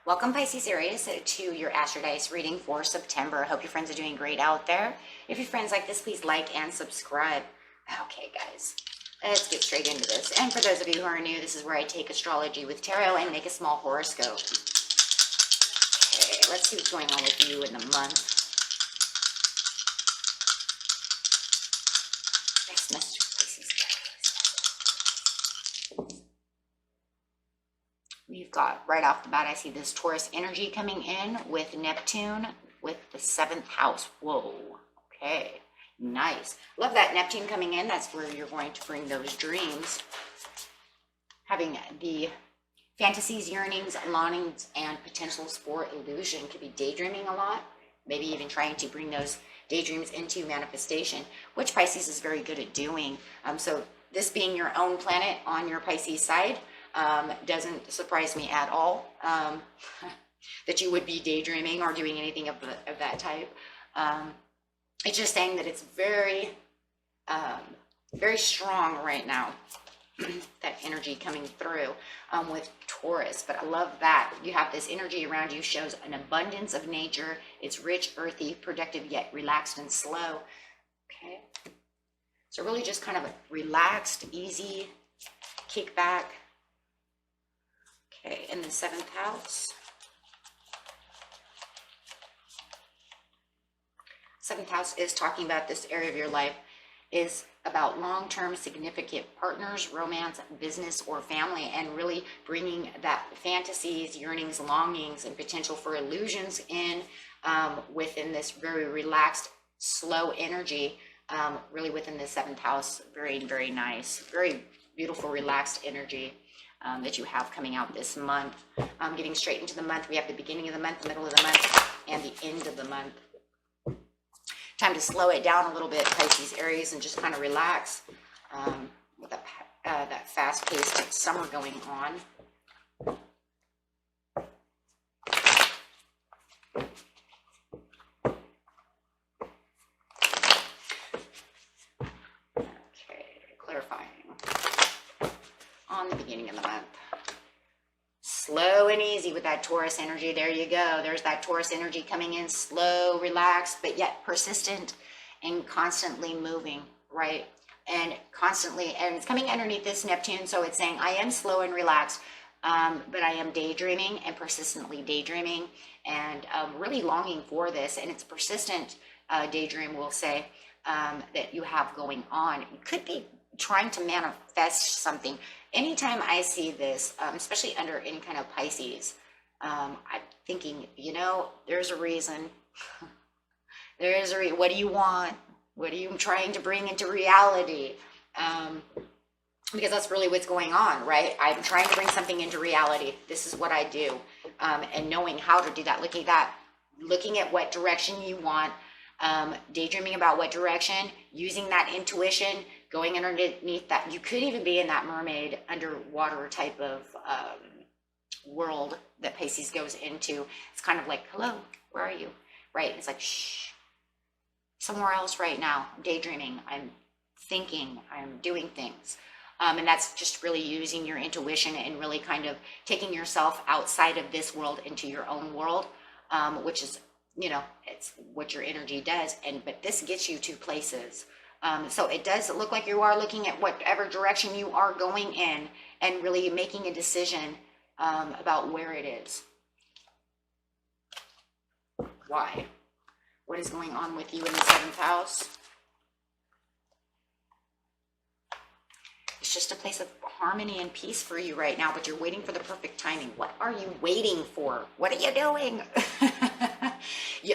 Welcome, Pisces Aries, to your Astrodice reading for September. Hope your friends are doing great out there. If your friends like this, please like and subscribe. Okay, guys, let's get straight into this. And for those of you who are new, this is where I take astrology with tarot and make a small horoscope. Okay, let's see what's going on with you in the month. Next message for Pisces Aries. We've got, right off the bat, I see this Taurus energy coming in with Neptune with the 7th house. Whoa, okay, nice. Love that Neptune coming in. That's where you're going to bring those dreams. Having the fantasies, yearnings, longings, and potentials for illusion. Could be daydreaming a lot, maybe even trying to bring those daydreams into manifestation, which Pisces is very good at doing. So this being your own planet on your Pisces side, doesn't surprise me at all that you would be daydreaming or doing anything of that type. It's just saying that it's very, very strong right now, that energy coming through with Taurus. But I love that you have this energy around you, shows an abundance of nature. It's rich, earthy, productive, yet relaxed and slow. Okay, so really just kind of a relaxed, easy kickback. Okay, in the 7th house. 7th house is talking about this area of your life is about long-term significant partners, romance, business, or family, and really bringing that fantasies, yearnings, longings, and potential for illusions in within this very relaxed, slow energy, really within the 7th house. Very, very nice, very beautiful, relaxed energy that you have coming out this month. Getting straight into the month, we have the beginning of the month, the middle of the month, and the end of the month. Time to slow it down a little bit, Pisces Aries, and just kind of relax with that fast-paced summer going on. Okay, clarifying on the beginning of the month. Slow and easy with that Taurus energy. There you go. There's that Taurus energy coming in, slow, relaxed, but yet persistent and constantly moving, right? And constantly, and it's coming underneath this Neptune, so it's saying, I am slow and relaxed, but I am daydreaming and persistently daydreaming and really longing for this. And it's persistent daydream, we'll say, that you have going on. You could be trying to manifest something. Anytime I see this, especially under any kind of Pisces, I'm thinking, you know, there's a reason. What do you want? What are you trying to bring into reality? Because that's really what's going on, right? I'm trying to bring something into reality. This is what I do. And knowing how to do that, looking at what direction you want, daydreaming about what direction, using that intuition, going underneath that. You could even be in that mermaid underwater type of world that Pisces goes into. It's kind of like, hello, where are you? Right? It's like, shh, somewhere else right now. I'm daydreaming. I'm thinking. I'm doing things. And that's just really using your intuition and really kind of taking yourself outside of this world into your own world, which is, you know, it's what your energy does. But this gets you to places. So it does look like you are looking at whatever direction you are going in and really making a decision about where it is. Why? What is going on with you in the 7th house? It's just a place of harmony and peace for you right now, but you're waiting for the perfect timing. What are you waiting for? What are you doing?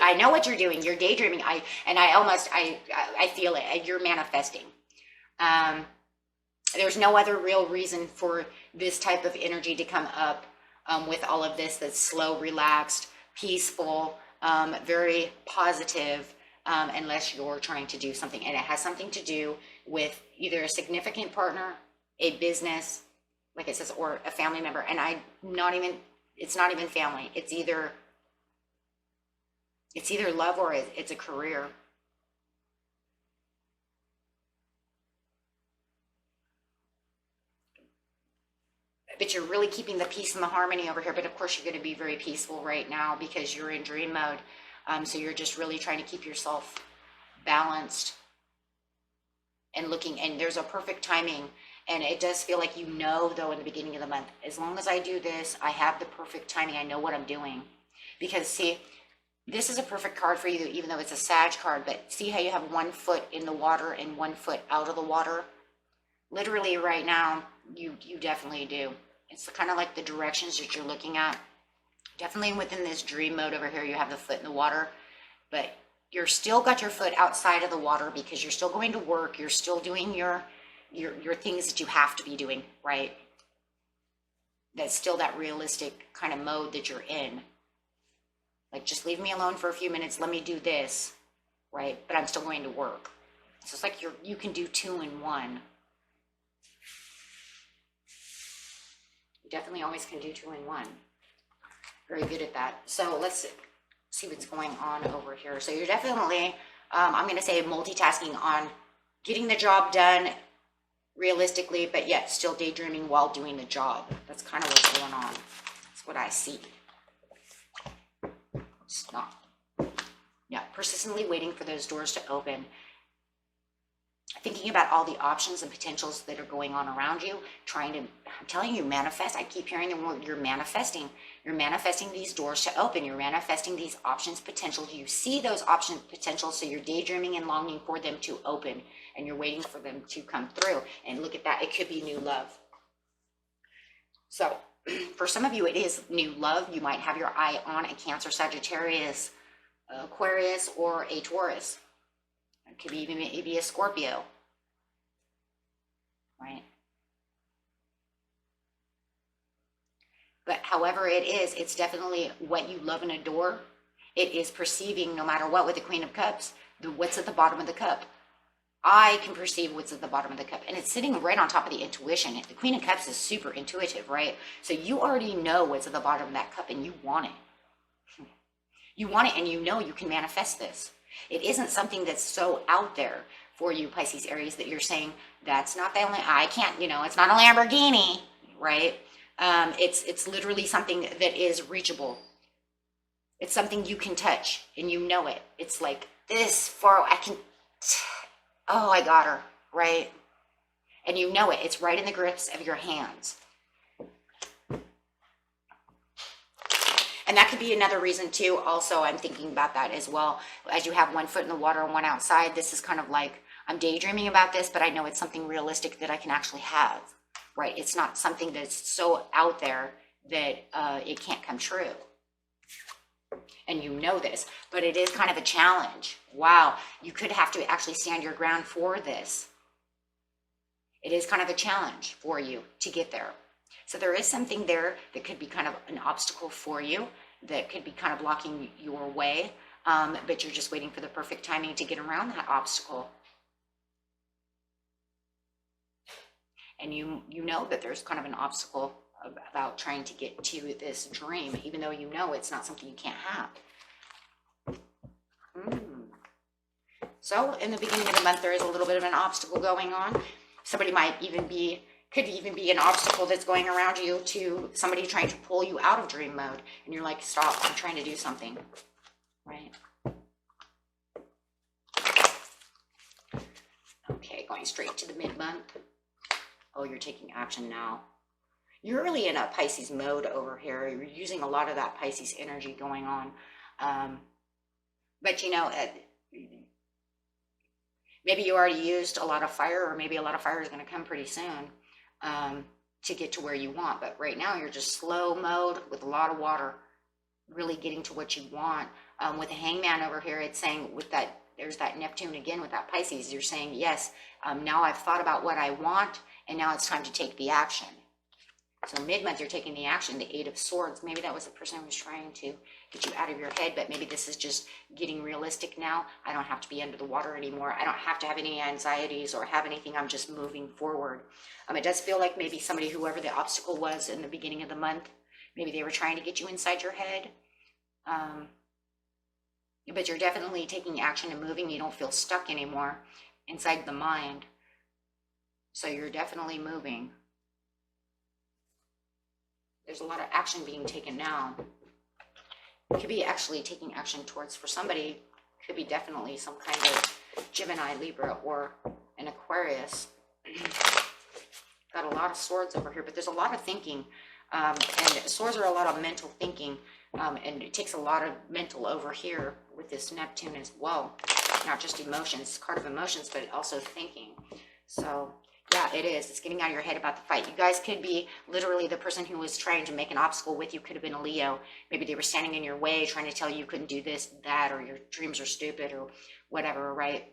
I know what you're doing. You're daydreaming. I feel it. You're manifesting. There's no other real reason for this type of energy to come up with all of this that's slow, relaxed, peaceful, very positive, unless you're trying to do something. And it has something to do with either a significant partner, a business, like it says, or a family member. And it's not even family. It's either love or it's a career. but you're really keeping the peace and the harmony over here. But of course, you're going to be very peaceful right now because you're in dream mode. So you're just really trying to keep yourself balanced and looking, and there's a perfect timing. And it does feel like, you know, though, in the beginning of the month, as long as I do this, I have the perfect timing. I know what I'm doing. Because see, this is a perfect card for you, even though it's a Sag card, but see how you have 1 foot in the water and 1 foot out of the water? Literally right now, you definitely do. It's kind of like the directions that you're looking at. Definitely within this dream mode over here, you have the foot in the water, but you're still got your foot outside of the water because you're still going to work. You're still doing your things that you have to be doing, right? That's still that realistic kind of mode that you're in. Like, just leave me alone for a few minutes. Let me do this, right? But I'm still going to work. So it's like you can do 2 in 1. You definitely always can do 2 in 1. Very good at that. So let's see what's going on over here. So you're definitely, I'm going to say, multitasking on getting the job done realistically, but yet still daydreaming while doing the job. That's kind of what's going on. That's what I see. It's not. Yeah, persistently waiting for those doors to open. Thinking about all the options and potentials that are going on around you, trying to, I'm telling you, manifest. I keep hearing the word, you're manifesting. You're manifesting these doors to open. You're manifesting these options, potentials. You see those options, potentials, so you're daydreaming and longing for them to open, and you're waiting for them to come through. And look at that. It could be new love. So for some of you, it is new love. You might have your eye on a Cancer, Sagittarius, Aquarius, or a Taurus. It could be even maybe a Scorpio, right? But however it is, it's definitely what you love and adore. It is perceiving, no matter what, with the Queen of Cups, what's at the bottom of the cup. I can perceive what's at the bottom of the cup, and it's sitting right on top of the intuition. The Queen of Cups is super intuitive, right? So you already know what's at the bottom of that cup, and you want it. You want it, and you know you can manifest this. It isn't something that's so out there for you, Pisces, Aries, that you're saying, that's not the only, I can't, you know, it's not a Lamborghini, right? It's literally something that is reachable. It's something you can touch, and you know it. It's like this far, I can, oh, I got her, right? And you know it. It's right in the grips of your hands. And that could be another reason too. Also, I'm thinking about that as well. As you have 1 foot in the water and 1 outside, this is kind of like, I'm daydreaming about this, but I know it's something realistic that I can actually have, right? It's not something that's so out there that it can't come true. And you know this, but it is kind of a challenge. Wow, you could have to actually stand your ground for this. It is kind of a challenge for you to get there. So there is something there that could be kind of an obstacle for you, that could be kind of blocking your way, but you're just waiting for the perfect timing to get around that obstacle. And you know that there's kind of an obstacle about trying to get to this dream, even though you know it's not something you can't have. So in the beginning of the month, there is a little bit of an obstacle going on. Somebody could even be an obstacle that's going around you to somebody trying to pull you out of dream mode. And you're like, stop, I'm trying to do something, right? Okay, going straight to the mid-month. Oh, you're taking action now. You're really in a Pisces mode over here. You're using a lot of that Pisces energy going on. But you know, maybe you already used a lot of fire, or maybe a lot of fire is going to come pretty soon to get to where you want. But right now you're just slow mode with a lot of water, really getting to what you want. With the Hangman over here, it's saying with that, there's that Neptune again with that Pisces. You're saying, yes, now I've thought about what I want, and now it's time to take the action. So mid-month, you're taking the action, the 8 of Swords. Maybe that was the person who was trying to get you out of your head, but maybe this is just getting realistic now. I don't have to be under the water anymore. I don't have to have any anxieties or have anything. I'm just moving forward. It does feel like maybe somebody, whoever the obstacle was in the beginning of the month, maybe they were trying to get you inside your head. But you're definitely taking action and moving. You don't feel stuck anymore inside the mind. So you're definitely moving. There's a lot of action being taken now. It could be actually taking action towards, for somebody, could be definitely some kind of Gemini, Libra, or an Aquarius. Got a lot of swords over here, but there's a lot of thinking. And swords are a lot of mental thinking. And it takes a lot of mental over here with this Neptune as well. Not just emotions, card of emotions, but also thinking. So yeah, it is. It's getting out of your head about the fight. You guys could be literally the person who was trying to make an obstacle with you could have been a Leo. Maybe they were standing in your way, trying to tell you couldn't do this, that, or your dreams are stupid or whatever, right?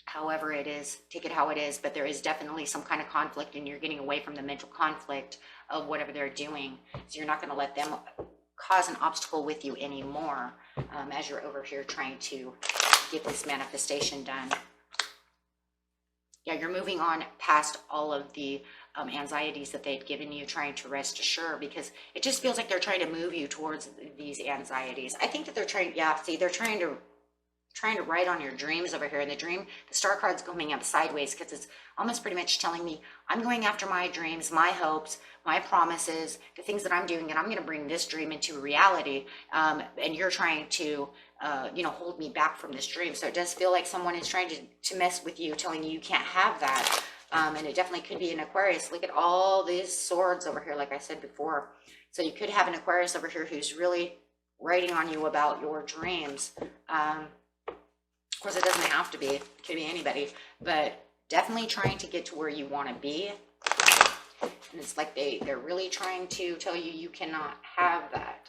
However it is, take it how it is, but there is definitely some kind of conflict and you're getting away from the mental conflict of whatever they're doing. So you're not going to let them cause an obstacle with you anymore as you're over here trying to get this manifestation done. Yeah, you're moving on past all of the anxieties that they've given you, trying to rest assured, because it just feels like they're trying to move you towards these anxieties. I think that they're trying, yeah, see, they're trying to write on your dreams over here. And the star card's coming up sideways because it's almost pretty much telling me I'm going after my dreams, my hopes, my promises, the things that I'm doing, and I'm going to bring this dream into reality. And you're trying to, hold me back from this dream. So it does feel like someone is trying to mess with you, telling you you can't have that. And it definitely could be an Aquarius. Look at all these swords over here, like I said before. So you could have an Aquarius over here who's really writing on you about your dreams. Of course, it doesn't have to be. It could be anybody, but definitely trying to get to where you want to be. And it's like they're really trying to tell you you cannot have that.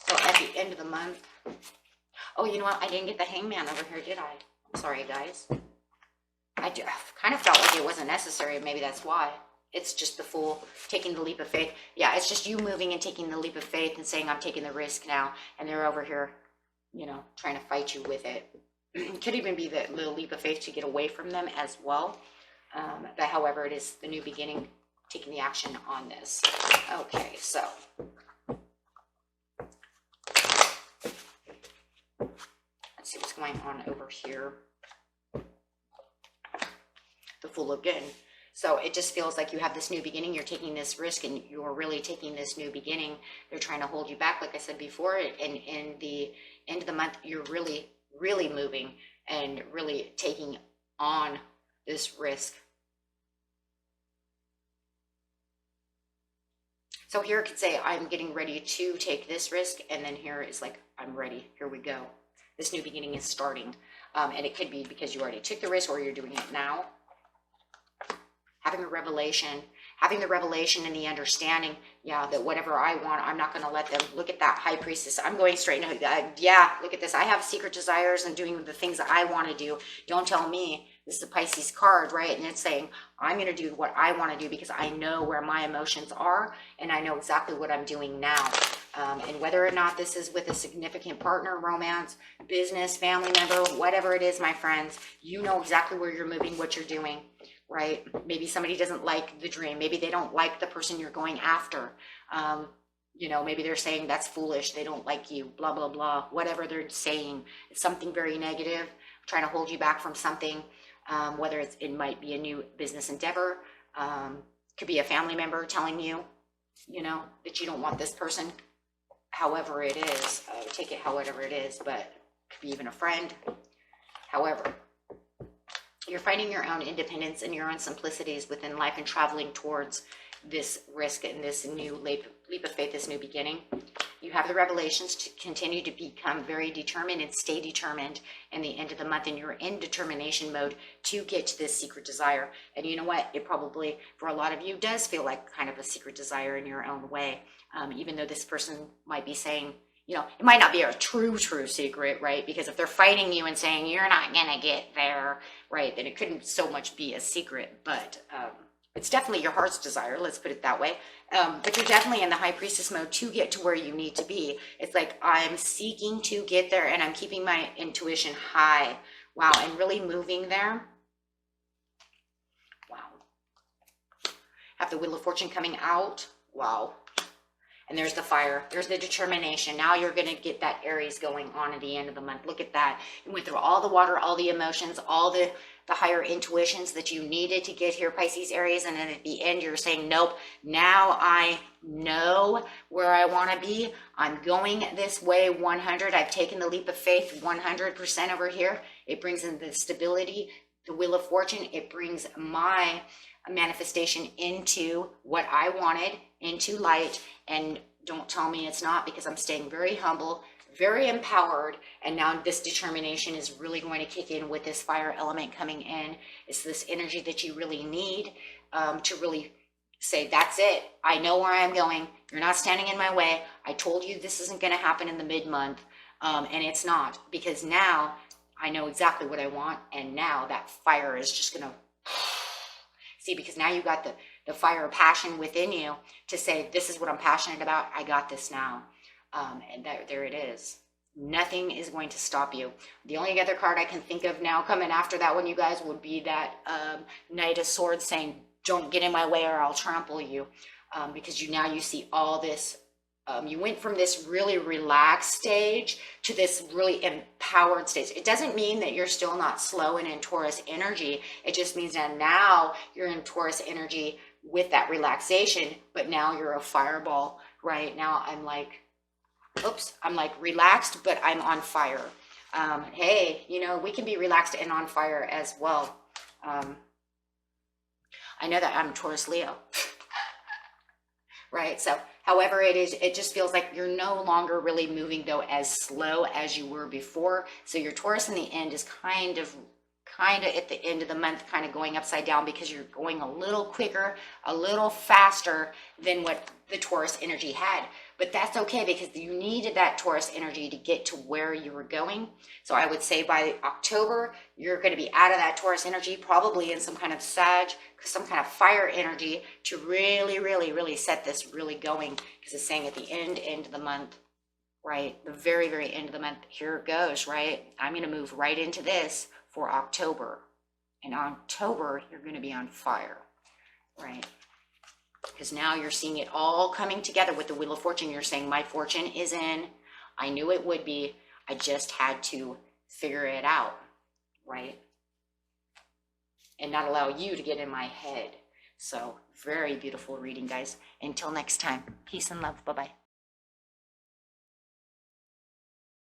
So at the end of the month, oh, you know what? I didn't get the Hangman over here, did I? I'm sorry, guys. I kind of felt like it wasn't necessary. Maybe that's why. It's just the Fool taking the leap of faith. Yeah, it's just you moving and taking the leap of faith and saying, I'm taking the risk now. And they're over here, trying to fight you with it. It could even be the little leap of faith to get away from them as well. But however, it is the new beginning, taking the action on this. Okay, so. Let's see what's going on over here. The Fool again. So it just feels like you have this new beginning. You're taking this risk and you're really taking this new beginning. They're trying to hold you back, like I said before. And in the end of the month, you're really, really moving and really taking on this risk. So here it could say, I'm getting ready to take this risk. And then here is like, I'm ready. Here we go. This new beginning is starting. And it could be because you already took the risk or you're doing it now. Having the revelation and the understanding, yeah, that whatever I want, I'm not going to let them. Look at that High Priestess. I'm going straight into, yeah, look at this. I have secret desires and doing the things that I want to do. Don't tell me. This is a Pisces card, right? And it's saying, I'm going to do what I want to do because I know where my emotions are and I know exactly what I'm doing now. And whether or not this is with a significant partner, romance, business, family member, whatever it is, my friends, you know exactly where you're moving, what you're doing. Right? Maybe somebody doesn't like the dream. Maybe they don't like the person you're going after. Maybe they're saying that's foolish. They don't like you, blah, blah, blah. Whatever they're saying, it's something very negative, trying to hold you back from something, whether it might be a new business endeavor. Could be a family member telling you, that you don't want this person. However it is, take it however it is, but it could be even a friend. However, you're finding your own independence and your own simplicities within life and traveling towards this risk and this new leap of faith, this new beginning. You have the revelations to continue to become very determined and stay determined in the end of the month. And you're in determination mode to get to this secret desire. And you know what? It probably, for a lot of you, does feel like kind of a secret desire in your own way. Even though this person might be saying, it might not be a true secret, right? Because if they're fighting you and saying, you're not going to get there, right, then it couldn't so much be a secret. But it's definitely your heart's desire, let's put it that way. But you're definitely in the High Priestess mode to get to where you need to be. It's like, I'm seeking to get there and I'm keeping my intuition high. Wow, and really moving there. Wow. Have the Wheel of Fortune coming out. Wow. And there's the fire, there's the determination. Now you're going to get that Aries going on at the end of the month. Look at that. You went through all the water, all the emotions, all the the higher intuitions that you needed to get here, Pisces, Aries, and then at the end you're saying, nope, now I know where I want to be. I'm going this way 100. I've taken the leap of faith 100% over here. It brings in the stability, the Wheel of Fortune. It brings my manifestation into what I wanted, into light. And don't tell me it's not, because I'm staying very humble, very empowered, and now this determination is really going to kick in with this fire element coming in. It's this energy that you really need to really say, that's it. I know where I'm going. You're not standing in my way. I told you this isn't going to happen in the mid-month, and it's not, because now I know exactly what I want, and now that fire is just going to see, because now you got the fire of passion within you to say, this is what I'm passionate about. I got this now. And there it is. Nothing is going to stop you. The only other card I can think of now coming after that one, you guys, would be that Knight of Swords saying, don't get in my way or I'll trample you. Because you see all this. You went from this really relaxed stage to this really empowered stage. It doesn't mean that you're still not slow and in Taurus energy. It just means that now you're in Taurus energy with that relaxation, but now you're a fireball. Right now I'm like, oops, I'm like relaxed, but I'm on fire. Hey, we can be relaxed and on fire as well. I know that I'm Taurus Leo. Right? So however it is, it just feels like you're no longer really moving though as slow as you were before. So your Taurus in the end is kind of at the end of the month, kind of going upside down, because you're going a little quicker, a little faster than what the Taurus energy had. But that's okay, because you needed that Taurus energy to get to where you were going. So I would say by October, you're going to be out of that Taurus energy, probably in some kind of Sag, some kind of fire energy, to really, really, really set this really going. Because it's saying at the end of the month, right? The very, very end of the month, here it goes, right? I'm going to move right into this for October. In October, you're going to be on fire, right? Because now you're seeing it all coming together with the Wheel of Fortune. You're saying, my fortune is in. I knew it would be. I just had to figure it out, right? And not allow you to get in my head. So very beautiful reading, guys. Until next time, peace and love. Bye-bye.